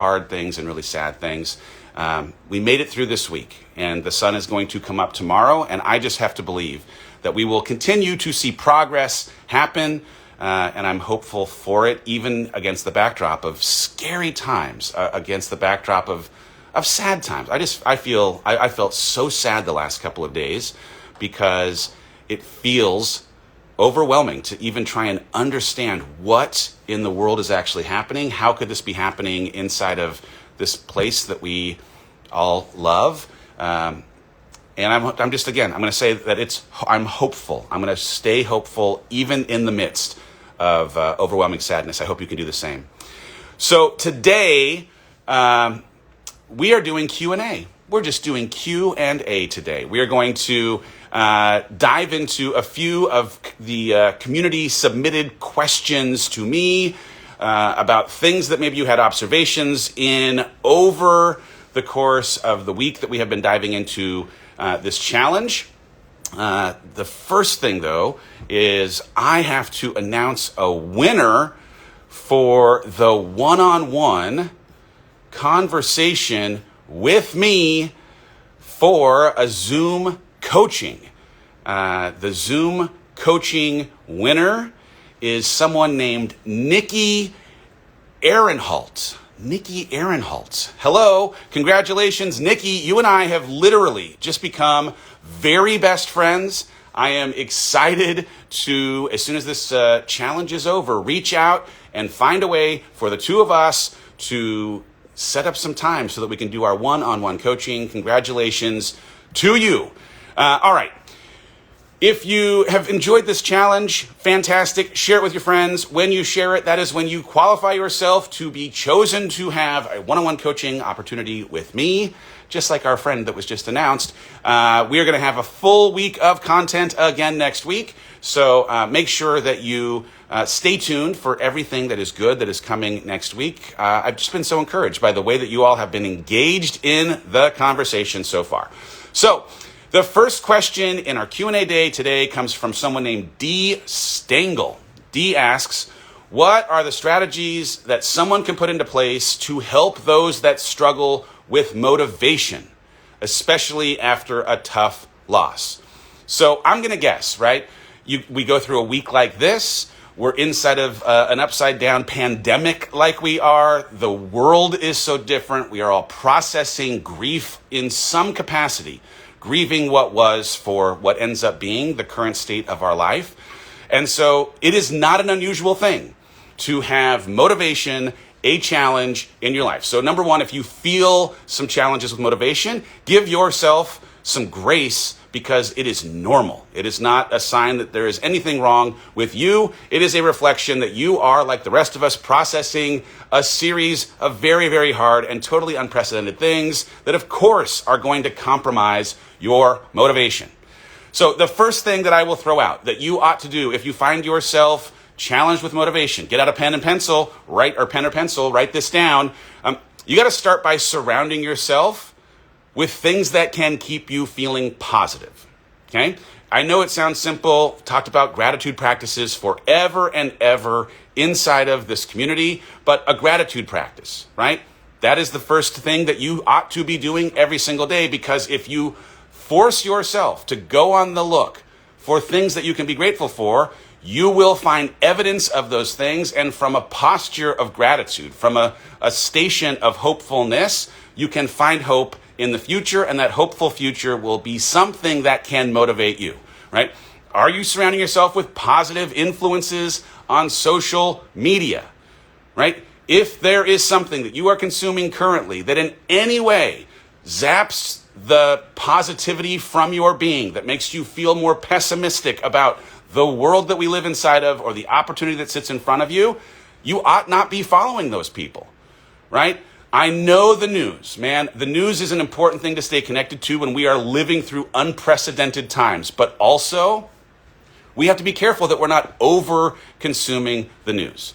hard things and really sad things. We made it through this week, and the sun is going to come up tomorrow, and I just have to believe that we will continue to see progress happen, and I'm hopeful for it, even against the backdrop of scary times, against the backdrop of sad times. I felt so sad the last couple of days because it feels overwhelming to even try and understand what in the world is actually happening. How could this be happening inside of this place that we all love? And I'm going to say that I'm hopeful. I'm going to stay hopeful even in the midst of overwhelming sadness. I hope you can do the same. So today, we are doing Q&A. We're just doing Q&A today. We are going to dive into a few of the community submitted questions to me about things that maybe you had observations in over the course of the week that we have been diving into this challenge. The first thing, though, is I have to announce a winner for the one-on-one conversation with me for a Zoom coaching. The Zoom coaching winner is someone named Nikki Aaronholt. Nikki Aaronholtz. Hello, congratulations, Nikki. You and I have literally just become very best friends. I am excited to, as soon as this challenge is over, reach out and find a way for the two of us to set up some time so that we can do our one-on-one coaching. Congratulations to you. All right. If you have enjoyed this challenge, fantastic. Share it with your friends. When you share it, that is when you qualify yourself to be chosen to have a one-on-one coaching opportunity with me, just like our friend that was just announced. We are going to have a full week of content again next week. So make sure that you stay tuned for everything that is good that is coming next week. I've just been so encouraged by the way that you all have been engaged in the conversation so far. So the first question in our Q&A day today comes from someone named D. Stangle. D asks, what are the strategies that someone can put into place to help those that struggle with motivation, especially after a tough loss? So I'm going to guess, right? We go through a week like this. We're inside of an upside-down pandemic like we are. The world is so different. We are all processing grief in some capacity, grieving what was for what ends up being the current state of our life. And so it is not an unusual thing to have motivation, a challenge in your life. So number one, if you feel some challenges with motivation, give yourself some grace because it is normal. It is not a sign that there is anything wrong with you. It is a reflection that you are, like the rest of us, processing a series of very, very hard and totally unprecedented things that, of course, are going to compromise your motivation. So the first thing that I will throw out that you ought to do if you find yourself challenged with motivation, get out a pen or pencil, write this down. You got to start by surrounding yourself with things that can keep you feeling positive, okay? I know it sounds simple, talked about gratitude practices forever and ever inside of this community, but a gratitude practice, right? That is the first thing that you ought to be doing every single day, because if you force yourself to go on the look for things that you can be grateful for, you will find evidence of those things, and from a posture of gratitude, from a station of hopefulness, you can find hope in the future, and that hopeful future will be something that can motivate you, right? Are you surrounding yourself with positive influences on social media, right? If there is something that you are consuming currently that in any way zaps the positivity from your being, that makes you feel more pessimistic about the world that we live inside of or the opportunity that sits in front of you, you ought not be following those people, right? I know the news, man. The news is an important thing to stay connected to when we are living through unprecedented times. But also, we have to be careful that we're not over-consuming the news.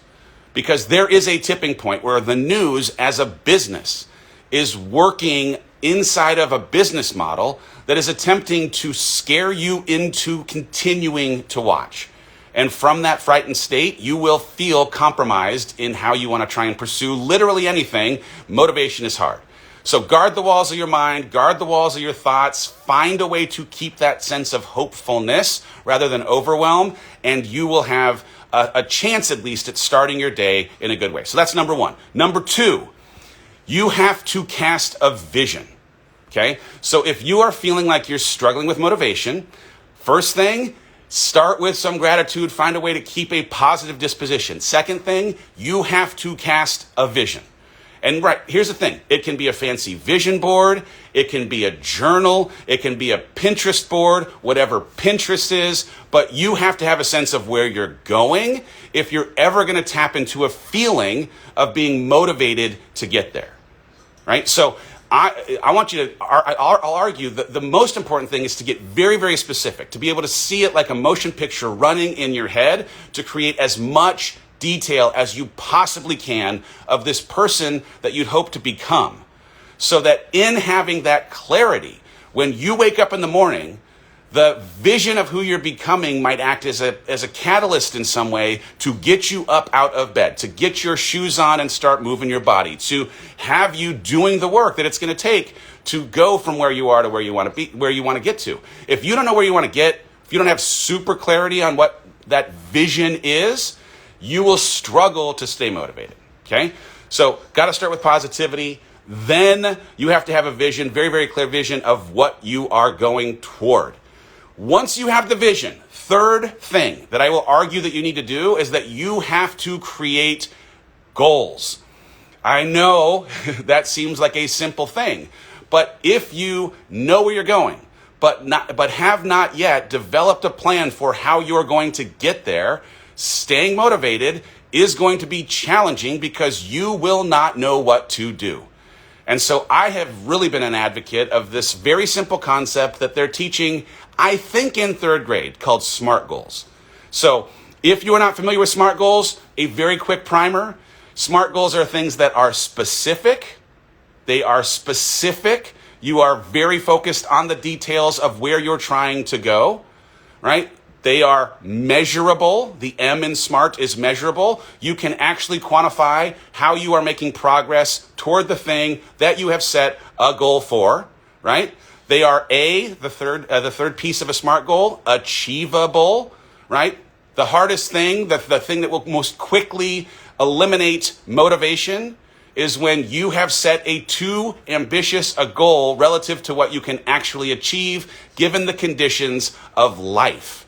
Because there is a tipping point where the news as a business is working inside of a business model that is attempting to scare you into continuing to watch. And from that frightened state, you will feel compromised in how you want to try and pursue literally anything. Motivation is hard. So guard the walls of your mind, guard the walls of your thoughts, find a way to keep that sense of hopefulness rather than overwhelm, and you will have a chance at least at starting your day in a good way. So that's number one. Number two, you have to cast a vision. Okay? So if you are feeling like you're struggling with motivation, first thing, start with some gratitude, find a way to keep a positive disposition. Second thing, you have to cast a vision. And right, here's the thing. It can be a fancy vision board. It can be a journal. It can be a Pinterest board, whatever Pinterest is. But you have to have a sense of where you're going if you're ever going to tap into a feeling of being motivated to get there. Right? So I want you to, I'll argue that the most important thing is to get very, very specific, to be able to see it like a motion picture running in your head, to create as much detail as you possibly can of this person that you'd hope to become. So that in having that clarity, when you wake up in the morning, the vision of who you're becoming might act as a catalyst in some way to get you up out of bed, to get your shoes on and start moving your body, to have you doing the work that it's going to take to go from where you are to where you want to be, where you want to get to. If you don't know where you want to get, if you don't have super clarity on what that vision is, you will struggle to stay motivated. Okay? So, got to start with positivity. Then you have to have a vision, very, very clear vision of what you are going toward. Once you have the vision, third thing that I will argue that you need to do is that you have to create goals. I know that seems like a simple thing, but if you know where you're going, but have not yet developed a plan for how you're going to get there, staying motivated is going to be challenging because you will not know what to do. And so I have really been an advocate of this very simple concept that they're teaching, I think, in third grade, called SMART goals. So if you are not familiar with SMART goals, a very quick primer. SMART goals are things that are specific. They are specific. You are very focused on the details of where you're trying to go, right? They are measurable. The M in SMART is measurable. You can actually quantify how you are making progress toward the thing that you have set a goal for, right? They are the third piece of a SMART goal, achievable, right? The hardest thing, the thing that will most quickly eliminate motivation is when you have set a too ambitious a goal relative to what you can actually achieve given the conditions of life.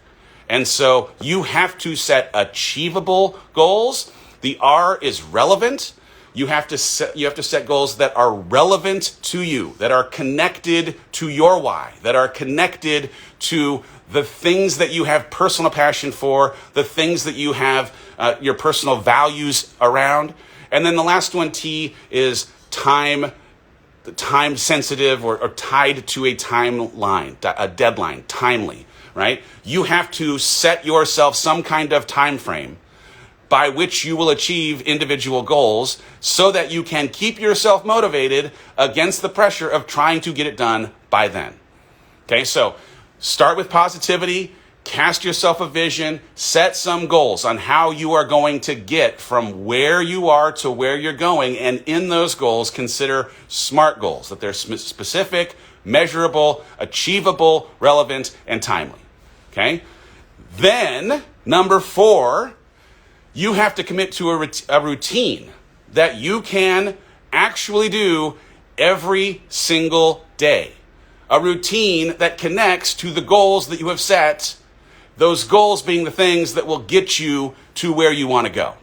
And so you have to set achievable goals. The R is relevant. You have to set goals that are relevant to you, that are connected to your why, that are connected to the things that you have personal passion for, the things that you have your personal values around. And then the last one, T, is time sensitive or tied to a timeline, a deadline, timely. Right? You have to set yourself some kind of time frame by which you will achieve individual goals so that you can keep yourself motivated against the pressure of trying to get it done by then. Okay, so start with positivity, cast yourself a vision, set some goals on how you are going to get from where you are to where you're going, and in those goals, consider SMART goals, that they're specific, measurable, achievable, relevant, and timely. Okay? Then, number 4, you have to commit to a routine that you can actually do every single day. A routine that connects to the goals that you have set, those goals being the things that will get you to where you want to go.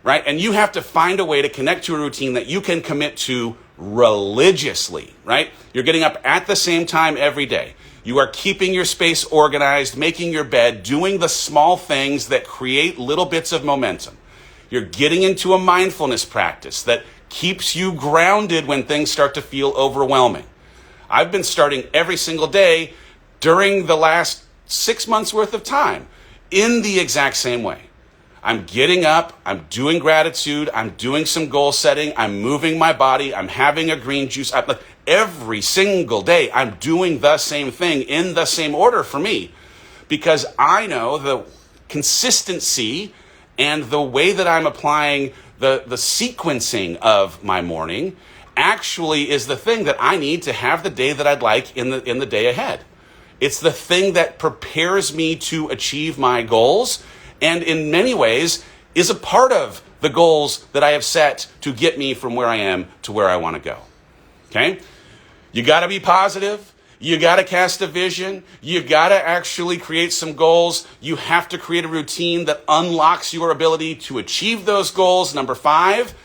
Right? And you have to find a way to connect to a routine that you can commit to religiously, right? You're getting up at the same time every day. You are keeping your space organized, making your bed, doing the small things that create little bits of momentum. You're getting into a mindfulness practice that keeps you grounded when things start to feel overwhelming. I've been starting every single day during the last 6 months worth of time in the exact same way. I'm getting up, I'm doing gratitude, I'm doing some goal setting, I'm moving my body, I'm having a green juice. Every single day, I'm doing the same thing in the same order for me because I know consistency and the way that I'm applying the sequencing of my morning actually is the thing that I need to have the day that I'd like in the day ahead. It's the thing that prepares me to achieve my goals, and in many ways is a part of the goals that I have set to get me from where I am to where I want to go. Okay? You got to be positive. You got to cast a vision. You got to actually create some goals. You have to create a routine that unlocks your ability to achieve those goals. Number 5,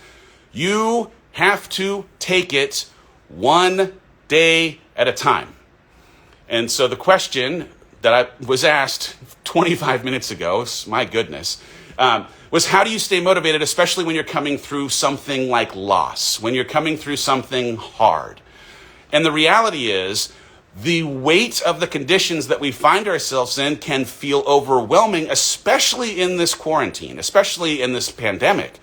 you have to take it one day at a time. And so the question that I was asked 25 minutes ago, my goodness, was how do you stay motivated, especially when you're coming through something like loss, when you're coming through something hard? And the reality is, the weight of the conditions that we find ourselves in can feel overwhelming, especially in this quarantine, especially in this pandemic,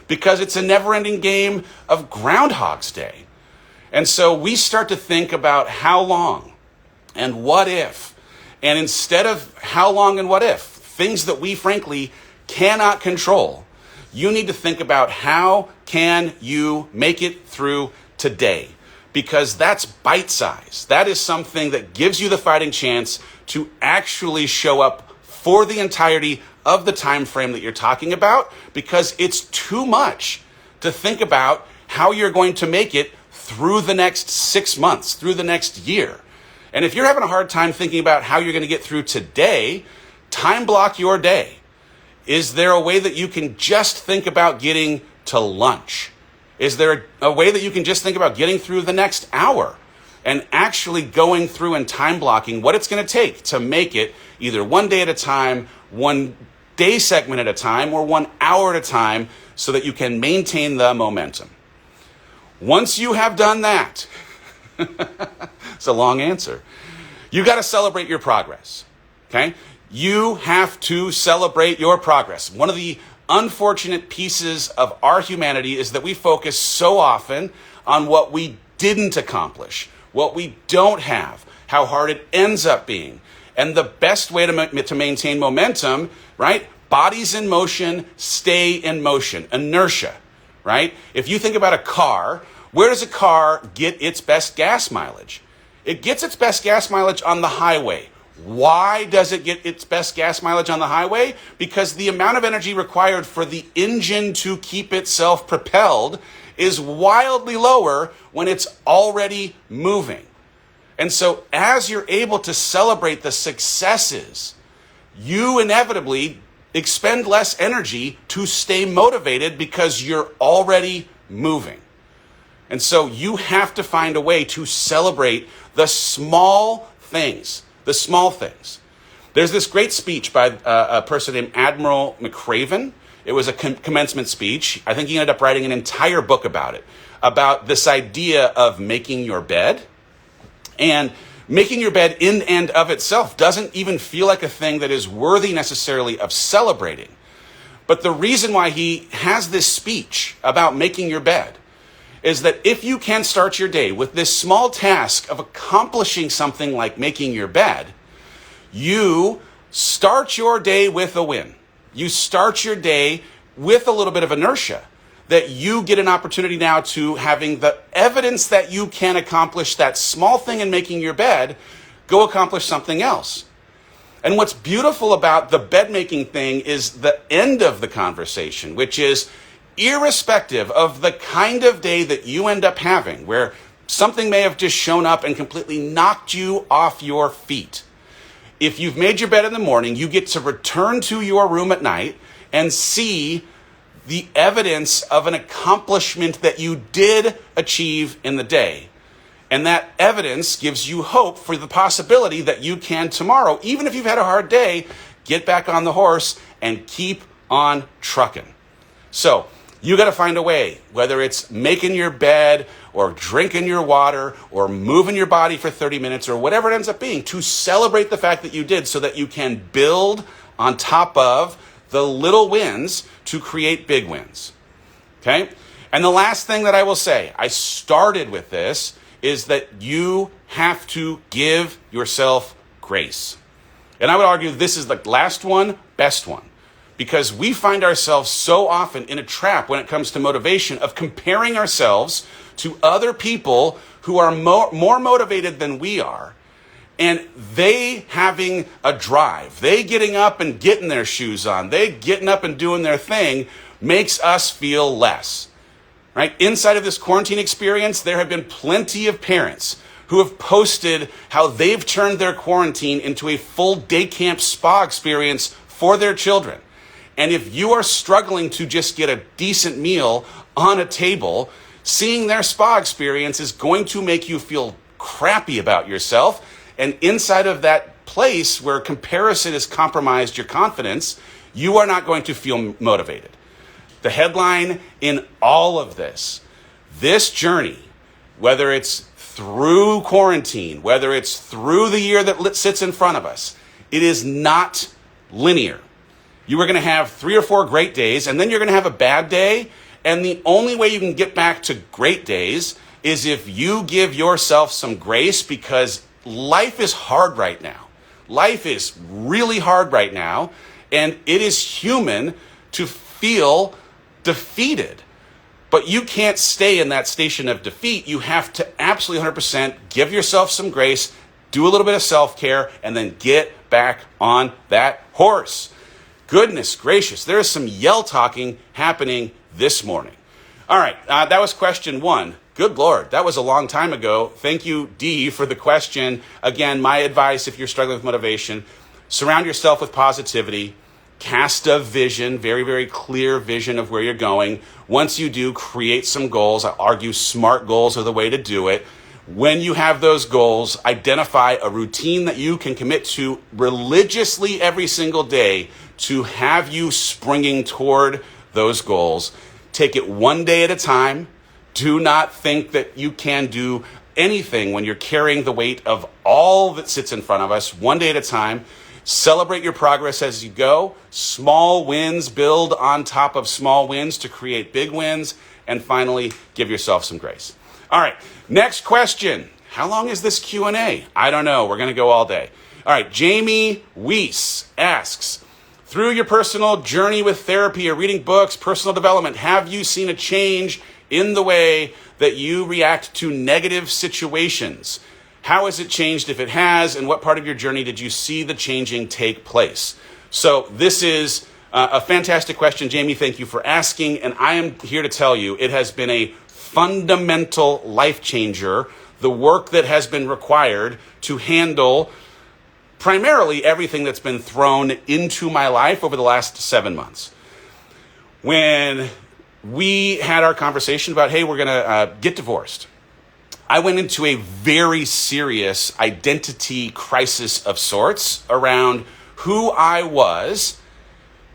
because it's a never-ending game of Groundhog's Day. And so we start to think about how long and what if. And instead of how long and what if, things that we frankly cannot control, you need to think about how can you make it through today. Because that's bite size. That is something that gives you the fighting chance to actually show up for the entirety of the time frame that you're talking about, because it's too much to think about how you're going to make it through the next 6 months, through the next year. And if you're having a hard time thinking about how you're going to get through today, time block your day. Is there a way that you can just think about getting to lunch? Is there a way that you can just think about getting through the next hour and actually going through and time blocking what it's going to take to make it either one day at a time, one day segment at a time, or 1 hour at a time so that you can maintain the momentum? Once you have done that, it's a long answer, you got to celebrate your progress, okay? You have to celebrate your progress. One of the unfortunate pieces of our humanity is that we focus so often on what we didn't accomplish, what we don't have, how hard it ends up being. And the best way to maintain momentum, right? Bodies in motion, stay in motion. Inertia, right? If you think about a car, where does a car get its best gas mileage? It gets its best gas mileage on the highway. Why does it get its best gas mileage on the highway? Because the amount of energy required for the engine to keep itself propelled is wildly lower when it's already moving. And so as you're able to celebrate the successes, you inevitably expend less energy to stay motivated because you're already moving. And so you have to find a way to celebrate the small things. The small things. There's this great speech by a person named Admiral McRaven. It was a commencement speech. I think he ended up writing an entire book about it, about this idea of making your bed. And making your bed in and of itself doesn't even feel like a thing that is worthy necessarily of celebrating. But the reason why he has this speech about making your bed is that if you can start your day with this small task of accomplishing something like making your bed, you start your day with a win. You start your day with a little bit of inertia, that you get an opportunity now to having the evidence that you can accomplish that small thing in making your bed, go accomplish something else. And what's beautiful about the bed making thing is the end of the conversation, which is, irrespective of the kind of day that you end up having, where something may have just shown up and completely knocked you off your feet, if you've made your bed in the morning, you get to return to your room at night and see the evidence of an accomplishment that you did achieve in the day. And that evidence gives you hope for the possibility that you can tomorrow, even if you've had a hard day, get back on the horse and keep on trucking. So, you got to find a way, whether it's making your bed or drinking your water or moving your body for 30 minutes or whatever it ends up being, to celebrate the fact that you did so that you can build on top of the little wins to create big wins. Okay? And the last thing that I will say, I started with this, is that you have to give yourself grace. And I would argue this is the last one, best one. Because we find ourselves so often in a trap when it comes to motivation of comparing ourselves to other people who are more motivated than we are, and they having a drive, they getting up and getting their shoes on, they getting up and doing their thing makes us feel less, right? Inside of this quarantine experience, there have been plenty of parents who have posted how they've turned their quarantine into a full day camp spa experience for their children. And if you are struggling to just get a decent meal on a table, seeing their spa experience is going to make you feel crappy about yourself. And inside of that place where comparison has compromised your confidence, you are not going to feel motivated. The headline in all of this journey, whether it's through quarantine, whether it's through the year that sits in front of us, it is not linear. You are going to have 3 or 4 great days, and then you're going to have a bad day. And the only way you can get back to great days is if you give yourself some grace, because life is hard right now. Life is really hard right now, and it is human to feel defeated. But you can't stay in that station of defeat. You have to absolutely 100% give yourself some grace, do a little bit of self-care, and then get back on that horse. Goodness gracious, there is some yell talking happening this morning. All right, that was question 1. Good Lord, that was a long time ago. Thank you, Dee, for the question. Again, my advice, if you're struggling with motivation, surround yourself with positivity. Cast a vision, very, very clear vision of where you're going. Once you do, create some goals. I argue smart goals are the way to do it. When you have those goals, identify a routine that you can commit to religiously every single day to have you springing toward those goals. Take it one day at a time. Do not think that you can do anything when you're carrying the weight of all that sits in front of us, one day at a time. Celebrate your progress as you go. Small wins build on top of small wins to create big wins. And finally, give yourself some grace. All right, next question. How long is this Q&A? I don't know. We're going to go all day. All right, Jamie Weiss asks, through your personal journey with therapy or reading books, personal development, have you seen a change in the way that you react to negative situations? How has it changed if it has? And what part of your journey did you see the changing take place? So this is a fantastic question, Jamie. Thank you for asking. And I am here to tell you it has been a fundamental life changer, the work that has been required to handle primarily everything that's been thrown into my life over the last 7 months. When we had our conversation about, hey, we're going to get divorced, I went into a very serious identity crisis of sorts around who I was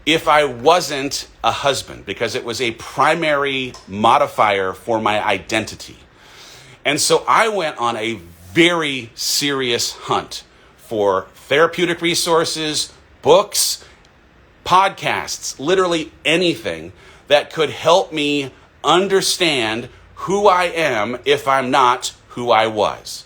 if I wasn't a husband, because it was a primary modifier for my identity. And so I went on a very serious hunt for therapeutic resources, books, podcasts, literally anything that could help me understand who I am if I'm not who I was.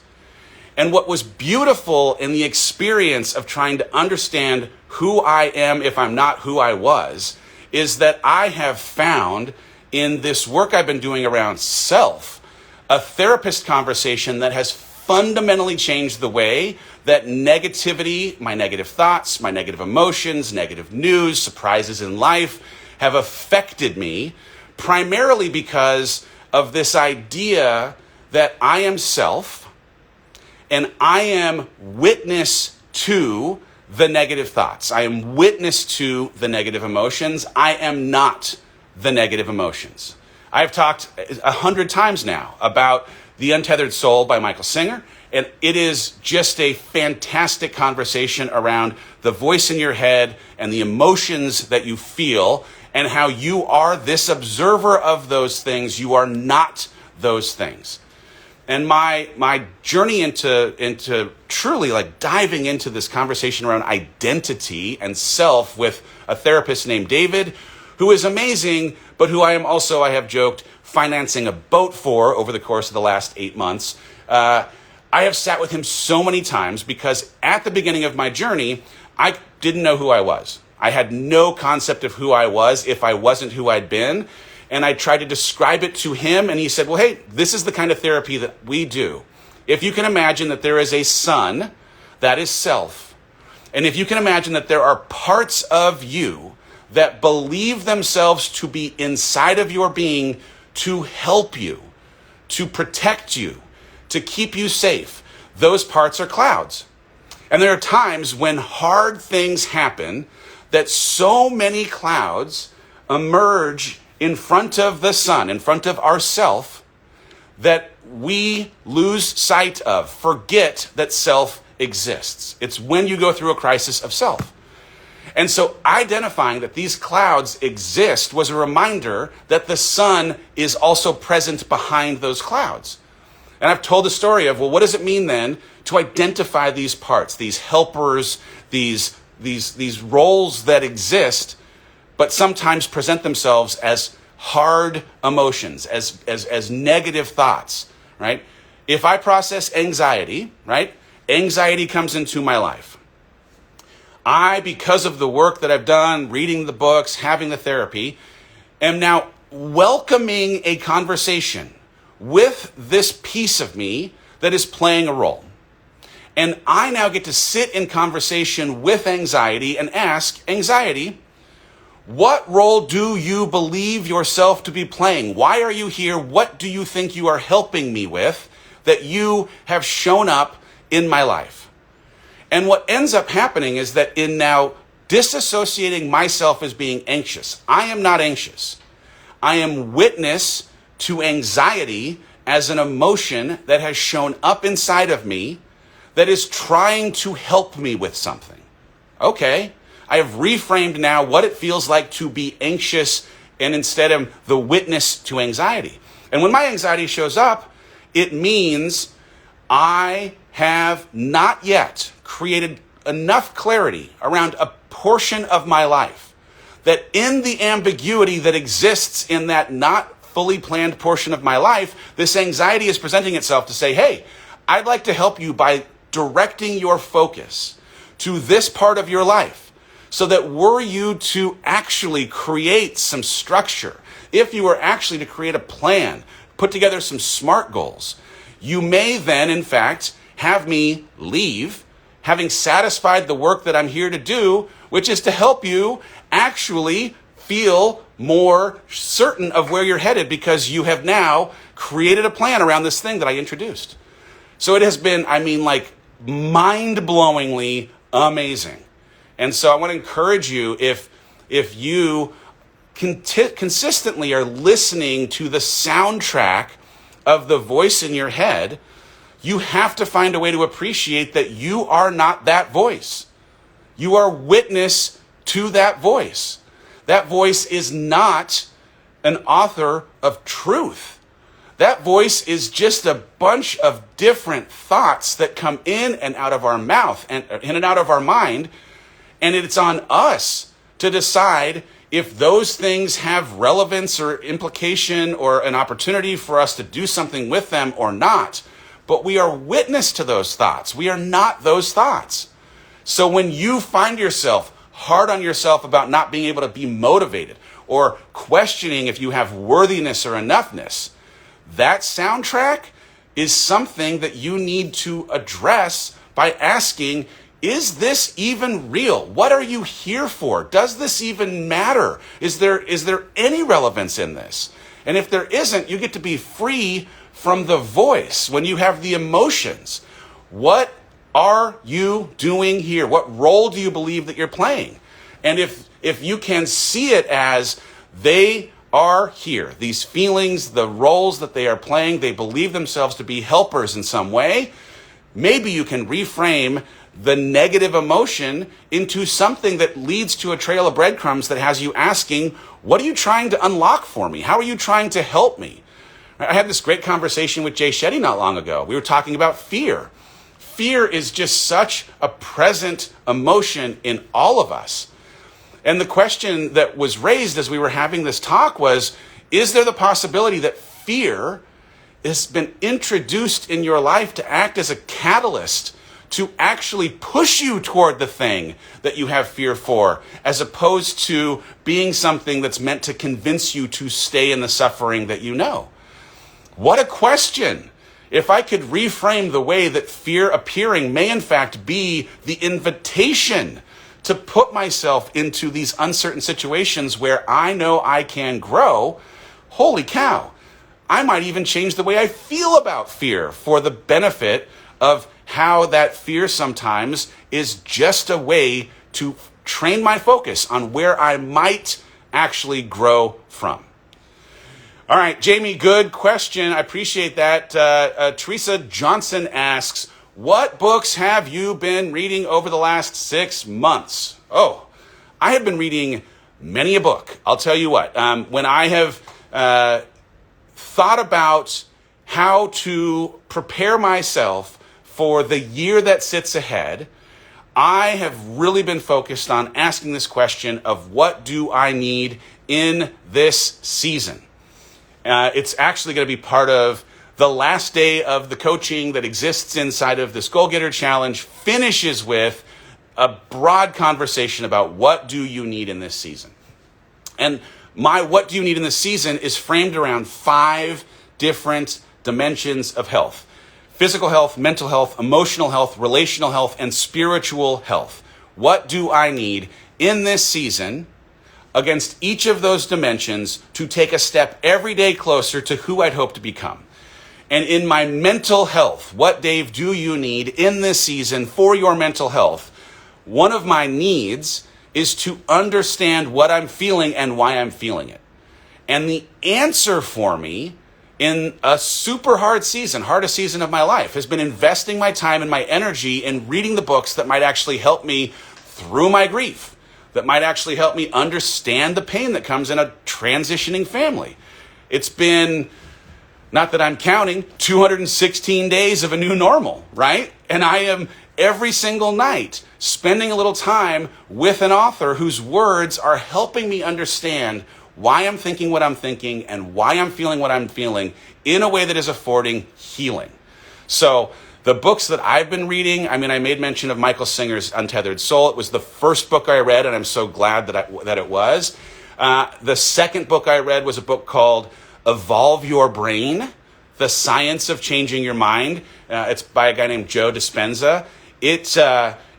And what was beautiful in the experience of trying to understand who I am if I'm not who I was is that I have found in this work I've been doing around self, a therapist conversation that has fundamentally changed the way that negativity, my negative thoughts, my negative emotions, negative news, surprises in life have affected me, primarily because of this idea that I am self and I am witness to the negative thoughts. I am witness to the negative emotions. I am not the negative emotions. I've talked 100 times now about The Untethered Soul by Michael Singer, and it is just a fantastic conversation around the voice in your head and the emotions that you feel and how you are this observer of those things. You are not those things. And my journey into truly like diving into this conversation around identity and self with a therapist named David, who is amazing, but who I have joked, financing a boat for over the course of the last 8 months. I have sat with him so many times because at the beginning of my journey, I didn't know who I was. I had no concept of who I was if I wasn't who I'd been. And I tried to describe it to him, and he said, well, hey, this is the kind of therapy that we do. If you can imagine that there is a sun, that is self. And if you can imagine that there are parts of you that believe themselves to be inside of your being to help you, to protect you, to keep you safe, those parts are clouds. And there are times when hard things happen that so many clouds emerge in front of the sun, in front of ourself, that we lose sight of, forget that self exists. It's when you go through a crisis of self. And so identifying that these clouds exist was a reminder that the sun is also present behind those clouds. And I've told the story of, well, what does it mean then to identify these parts, these helpers, these roles that exist, but sometimes present themselves as hard emotions, as negative thoughts, right? If I process anxiety, right? Anxiety comes into my life. I, because of the work that I've done, reading the books, having the therapy, am now welcoming a conversation with this piece of me that is playing a role. And I now get to sit in conversation with anxiety and ask, anxiety, what role do you believe yourself to be playing? Why are you here? What do you think you are helping me with that you have shown up in my life? And what ends up happening is that in now disassociating myself as being anxious, I am not anxious. I am witness to anxiety as an emotion that has shown up inside of me that is trying to help me with something. Okay, I have reframed now what it feels like to be anxious, and instead am the witness to anxiety. And when my anxiety shows up, it means I have not yet created enough clarity around a portion of my life that in the ambiguity that exists in that not fully planned portion of my life, this anxiety is presenting itself to say, hey, I'd like to help you by directing your focus to this part of your life so that were you to actually create some structure, if you were actually to create a plan, put together some SMART goals, you may then, in fact, have me leave, having satisfied the work that I'm here to do, which is to help you actually feel more certain of where you're headed because you have now created a plan around this thing that I introduced. So it has been, mind-blowingly amazing. And so I want to encourage you, if you consistently are listening to the soundtrack of the voice in your head, you have to find a way to appreciate that you are not that voice. You are witness to that voice. That voice is not an author of truth. That voice is just a bunch of different thoughts that come in and out of our mouth and in and out of our mind. And it's on us to decide if those things have relevance or implication or an opportunity for us to do something with them or not. But we are witness to those thoughts. We are not those thoughts. So when you find yourself hard on yourself about not being able to be motivated or questioning if you have worthiness or enoughness, that soundtrack is something that you need to address by asking, is this even real? What are you here for? Does this even matter? Is there any relevance in this? And if there isn't, you get to be free from the voice when you have the emotions. What are you doing here? What role do you believe that you're playing? And if you can see it as they are here, these feelings, the roles that they are playing, they believe themselves to be helpers in some way, maybe you can reframe the negative emotion into something that leads to a trail of breadcrumbs that has you asking, what are you trying to unlock for me? How are you trying to help me? I had this great conversation with Jay Shetty not long ago. We were talking about fear. Fear is just such a present emotion in all of us. And the question that was raised as we were having this talk was, is there the possibility that fear has been introduced in your life to act as a catalyst to actually push you toward the thing that you have fear for, as opposed to being something that's meant to convince you to stay in the suffering that you know. What a question! If I could reframe the way that fear appearing may in fact be the invitation to put myself into these uncertain situations where I know I can grow, holy cow, I might even change the way I feel about fear for the benefit of how that fear sometimes is just a way to train my focus on where I might actually grow from. All right, Jamie, good question. I appreciate that. Teresa Johnson asks, what books have you been reading over the last 6 months? Oh, I have been reading many a book. I'll tell you what. When I have thought about how to prepare myself for the year that sits ahead, I have really been focused on asking this question of what do I need in this season? It's actually going to be part of the last day of the coaching that exists inside of this Goal Getter Challenge, finishes with a broad conversation about what do you need in this season. And my what do you need in this season is framed around 5 different dimensions of health: physical health, mental health, emotional health, relational health, and spiritual health. What do I need in this season against each of those dimensions to take a step every day closer to who I'd hope to become? And in my mental health, what, Dave, do you need in this season for your mental health? One of my needs is to understand what I'm feeling and why I'm feeling it. And the answer for me in a super hard season, hardest season of my life, has been investing my time and my energy in reading the books that might actually help me through my grief, that might actually help me understand the pain that comes in a transitioning family. It's been, not that I'm counting, 216 days of a new normal, right? And I am every single night spending a little time with an author whose words are helping me understand why I'm thinking what I'm thinking and why I'm feeling what I'm feeling in a way that is affording healing. So the books that I've been reading, I made mention of Michael Singer's Untethered Soul. It was the first book I read, and I'm so glad that it was. The second book I read was a book called Evolve Your Brain, The Science of Changing Your Mind. It's by a guy named Joe Dispenza. It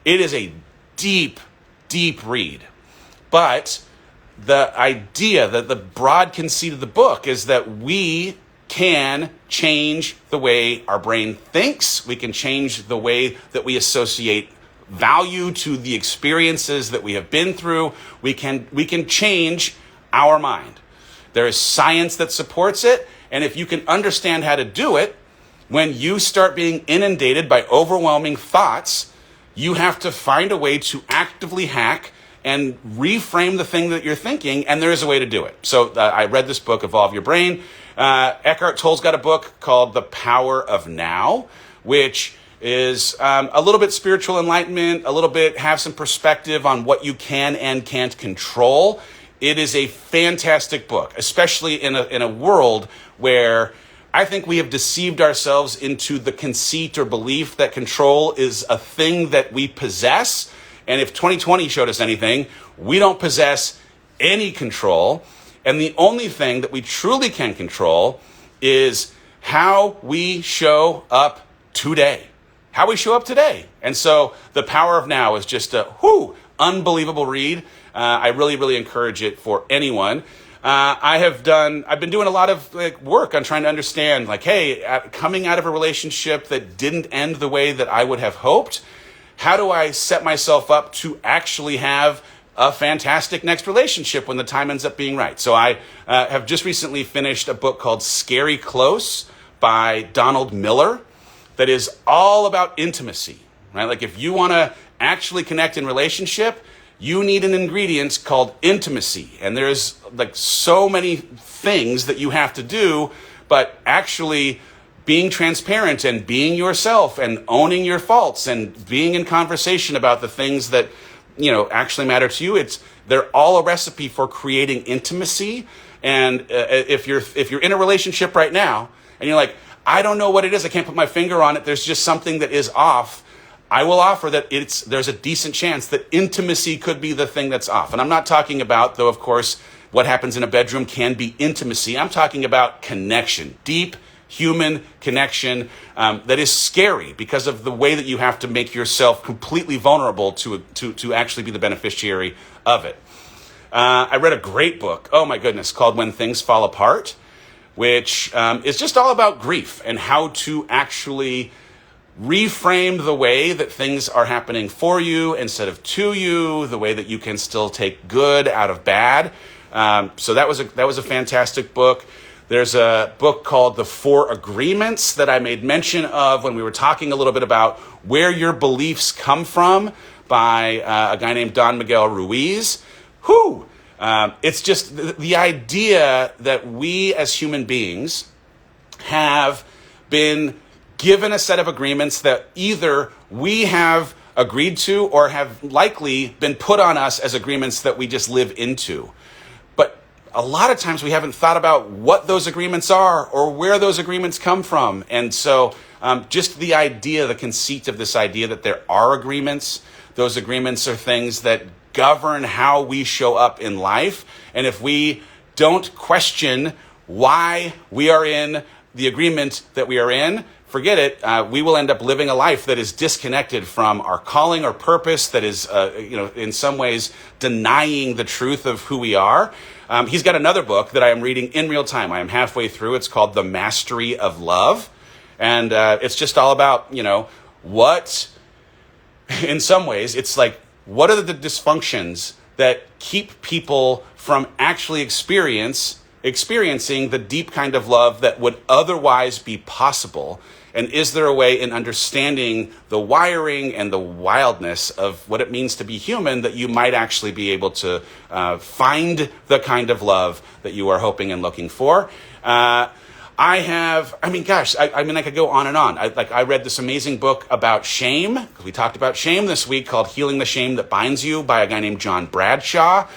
is a deep, deep read. But the idea, that the broad conceit of the book is that we can change the way our brain thinks. We can change the way that we associate value to the experiences that we have been through. We can change our mind. There is science that supports it. And if you can understand how to do it, when you start being inundated by overwhelming thoughts, you have to find a way to actively hack and reframe the thing that you're thinking, and there is a way to do it. So I read this book, Evolve Your Brain. Eckhart Tolle's got a book called The Power of Now, which is a little bit spiritual enlightenment, a little bit have some perspective on what you can and can't control. It is a fantastic book, especially in a world where I think we have deceived ourselves into the conceit or belief that control is a thing that we possess. And if 2020 showed us anything, we don't possess any control. And the only thing that we truly can control is how we show up today. How we show up today. And so The Power of Now is just a unbelievable read. I really, really encourage it for anyone. I've been doing a lot of work on trying to understand, coming out of a relationship that didn't end the way that I would have hoped, how do I set myself up to actually have a fantastic next relationship when the time ends up being right? So I have just recently finished a book called Scary Close by Donald Miller that is all about intimacy, right? Like if you want to actually connect in relationship, you need an ingredient called intimacy. And there's so many things that you have to do, but actually being transparent and being yourself and owning your faults and being in conversation about the things that, actually matter to you. They're all a recipe for creating intimacy. And if you're in a relationship right now and you're like, I don't know what it is. I can't put my finger on it. There's just something that is off. I will offer that there's a decent chance that intimacy could be the thing that's off. And I'm not talking about, though, of course, what happens in a bedroom can be intimacy. I'm talking about connection, deep human connection that is scary because of the way that you have to make yourself completely vulnerable to actually be the beneficiary of it. I read a great book, oh my goodness, called When Things Fall Apart, which is just all about grief and how to actually reframe the way that things are happening for you instead of to you, the way that you can still take good out of bad. So that was a fantastic book. There's a book called The Four Agreements that I made mention of when we were talking a little bit about where your beliefs come from by a guy named Don Miguel Ruiz. It's just the idea that we as human beings have been given a set of agreements that either we have agreed to or have likely been put on us as agreements that we just live into. But a lot of times we haven't thought about what those agreements are or where those agreements come from. And so just the idea, the conceit of this idea that there are agreements, those agreements are things that govern how we show up in life. And if we don't question why we are in the agreement that we are in, forget it. We will end up living a life that is disconnected from our calling or purpose, that is, in some ways denying the truth of who we are. He's got another book that I am reading in real time. I am halfway through. It's called The Mastery of Love. And it's just all about, what, in some ways, it's like, what are the dysfunctions that keep people from actually experiencing the deep kind of love that would otherwise be possible? And is there a way in understanding the wiring and the wildness of what it means to be human that you might actually be able to find the kind of love that you are hoping and looking for? I could go on and on. I read this amazing book about shame. We talked about shame this week, called Healing the Shame That Binds You by a guy named John Bradshaw.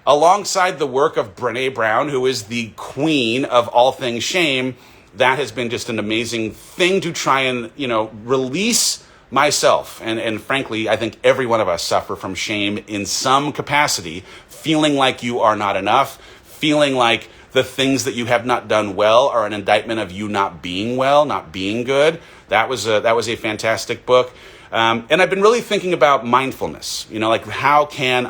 Alongside the work of Brené Brown, who is the queen of all things shame, that has been just an amazing thing to try and, release myself. And frankly, I think every one of us suffer from shame in some capacity, feeling like you are not enough, feeling like the things that you have not done well are an indictment of you not being well, not being good. That was a fantastic book. And I've been really thinking about mindfulness. How can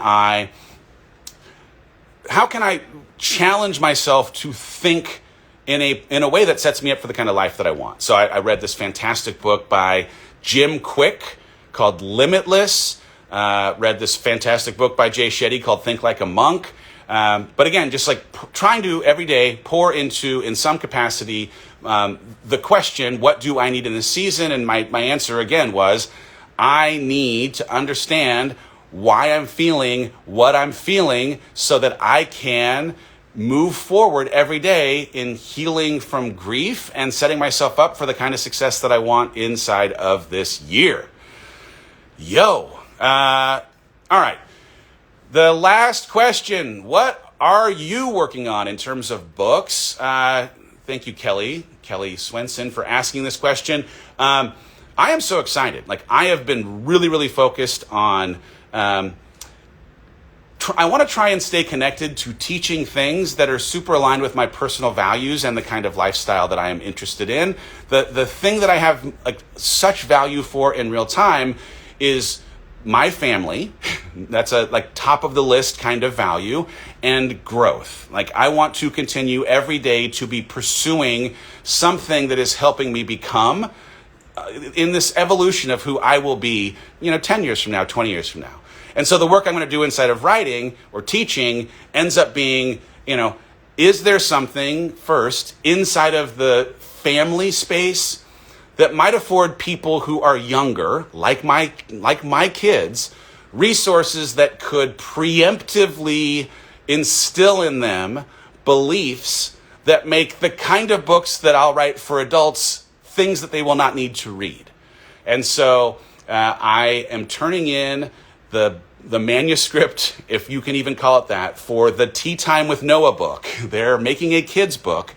I challenge myself to think in a way that sets me up for the kind of life that I want? So I read this fantastic book by Jim Quick called Limitless. Read this fantastic book by Jay Shetty called Think Like a Monk. But again, just trying to every day pour into, in some capacity, the question, what do I need in this season? And my answer again was, I need to understand why I'm feeling what I'm feeling so that I can move forward every day in healing from grief and setting myself up for the kind of success that I want inside of this year. All right. The last question, what are you working on in terms of books? Thank you, Kelly Swenson, for asking this question. I am so excited. I have been really, really focused on, I want to try and stay connected to teaching things that are super aligned with my personal values and the kind of lifestyle that I am interested in. The thing that I have such value for in real time is my family. That's a top of the list kind of value, and growth. I want to continue every day to be pursuing something that is helping me become in this evolution of who I will be, 10 years from now, 20 years from now. And so the work I'm going to do inside of writing or teaching ends up being, is there something first inside of the family space that might afford people who are younger, like my kids, resources that could preemptively instill in them beliefs that make the kind of books that I'll write for adults things that they will not need to read. And so I am turning in the manuscript, if you can even call it that, for the Tea Time with Noah book. They're making a kids book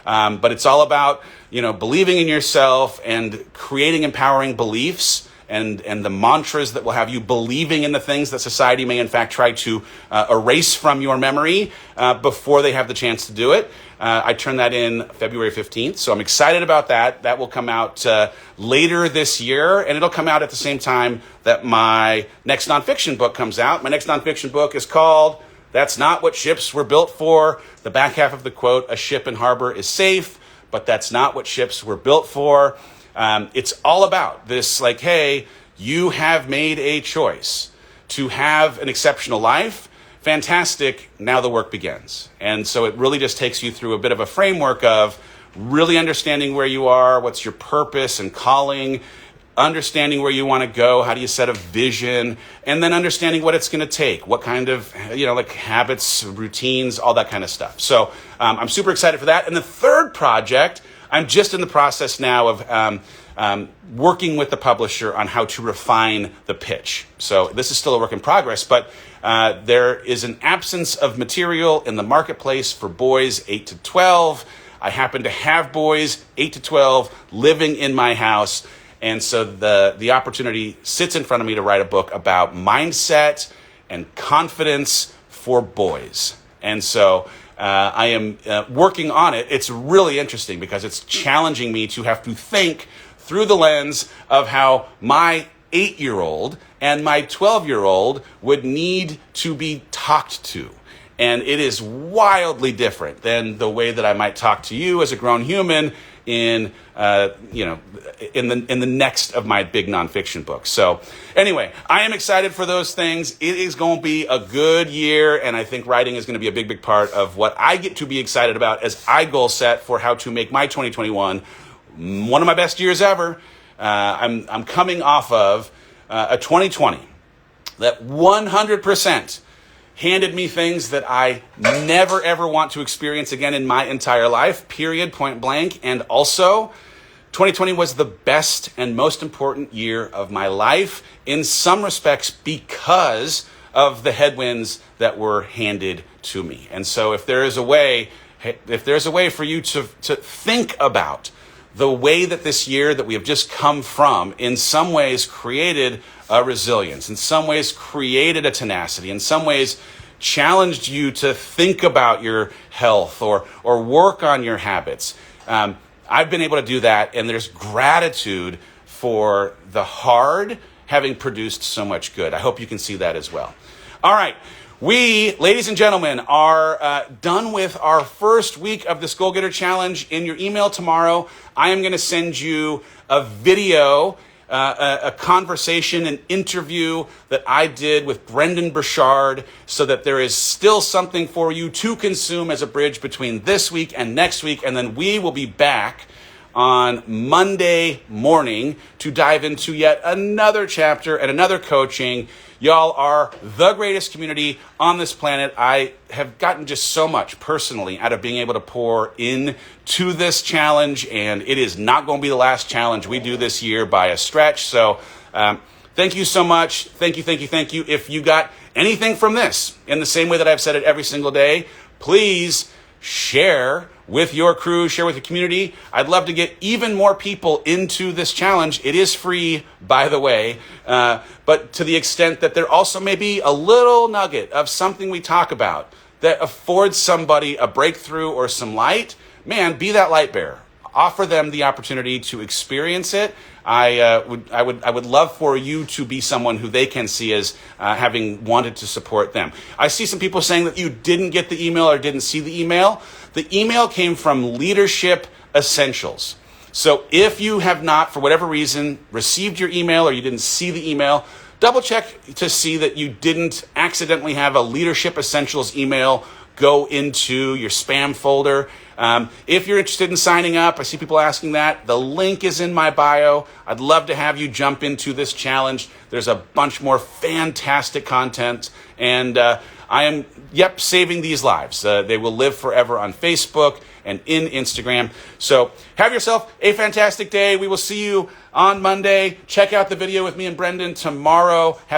But it's all about, believing in yourself and creating empowering beliefs and the mantras that will have you believing in the things that society may in fact try to erase from your memory before they have the chance to do it. I turned that in February 15th, so I'm excited about that. That will come out later this year, and it'll come out at the same time that my next nonfiction book comes out. My next nonfiction book is called That's Not What Ships Were Built For. The back half of the quote, a ship in harbor is safe, but that's not what ships were built for. It's all about this, hey, you have made a choice to have an exceptional life. Fantastic. Now the work begins. And so it really just takes you through a bit of a framework of really understanding where you are, what's your purpose and calling, understanding where you want to go, how do you set a vision, and then understanding what it's going to take, what kind of, habits, routines, all that kind of stuff. So I'm super excited for that. And the third project, I'm just in the process now of working with the publisher on how to refine the pitch. So this is still a work in progress, but there is an absence of material in the marketplace for boys 8 to 12. I happen to have boys 8 to 12 living in my house. And so the opportunity sits in front of me to write a book about mindset and confidence for boys. And so I am working on it. It's really interesting because it's challenging me to have to think through the lens of how my 8-year-old and my 12-year-old would need to be talked to. And it is wildly different than the way that I might talk to you as a grown human in the next of my big nonfiction books. So anyway, I am excited for those things. It is going to be a good year, and I think writing is going to be a big part of what I get to be excited about as I goal set for how to make my 2021 one of my best years ever. I'm coming off of a 2020 that 100% handed me things that I never, ever want to experience again in my entire life, period, point blank. And also, 2020 was the best and most important year of my life in some respects because of the headwinds that were handed to me. And so if there's a way for you to think about the way that this year that we have just come from in some ways created a resilience, in some ways created a tenacity, in some ways challenged you to think about your health or work on your habits. I've been able to do that, and there's gratitude for the hard having produced so much good. I hope you can see that as well. All right. We, ladies and gentlemen, are done with our first week of this Goal Getter Challenge. In your email tomorrow, I am going to send you a video, a conversation, an interview that I did with Brendan Burchard, so that there is still something for you to consume as a bridge between this week and next week. And then we will be back on Monday morning to dive into yet another chapter and another coaching. Y'all are the greatest community on this planet. I have gotten just so much personally out of being able to pour into this challenge, and it is not going to be the last challenge we do this year by a stretch. So thank you so much. Thank you. If you got anything from this, in the same way that I've said it every single day, please share with your crew, share with your community. I'd love to get even more people into this challenge. It is free, by the way, but to the extent that there also may be a little nugget of something we talk about that affords somebody a breakthrough or some light, man, be that light bearer. Offer them the opportunity to experience it. I would love for you to be someone who they can see as having wanted to support them. I see some people saying that you didn't get the email or didn't see the email. The email came from Leadership Essentials. So if you have not, for whatever reason, received your email or you didn't see the email, double check to see that you didn't accidentally have a Leadership Essentials email go into your spam folder. If you're interested in signing up, I see people asking that. The link is in my bio. I'd love to have you jump into this challenge. There's a bunch more fantastic content, and I am, saving these lives. They will live forever on Facebook and in Instagram. So have yourself a fantastic day. We will see you on Monday. Check out the video with me and Brendan tomorrow. Have a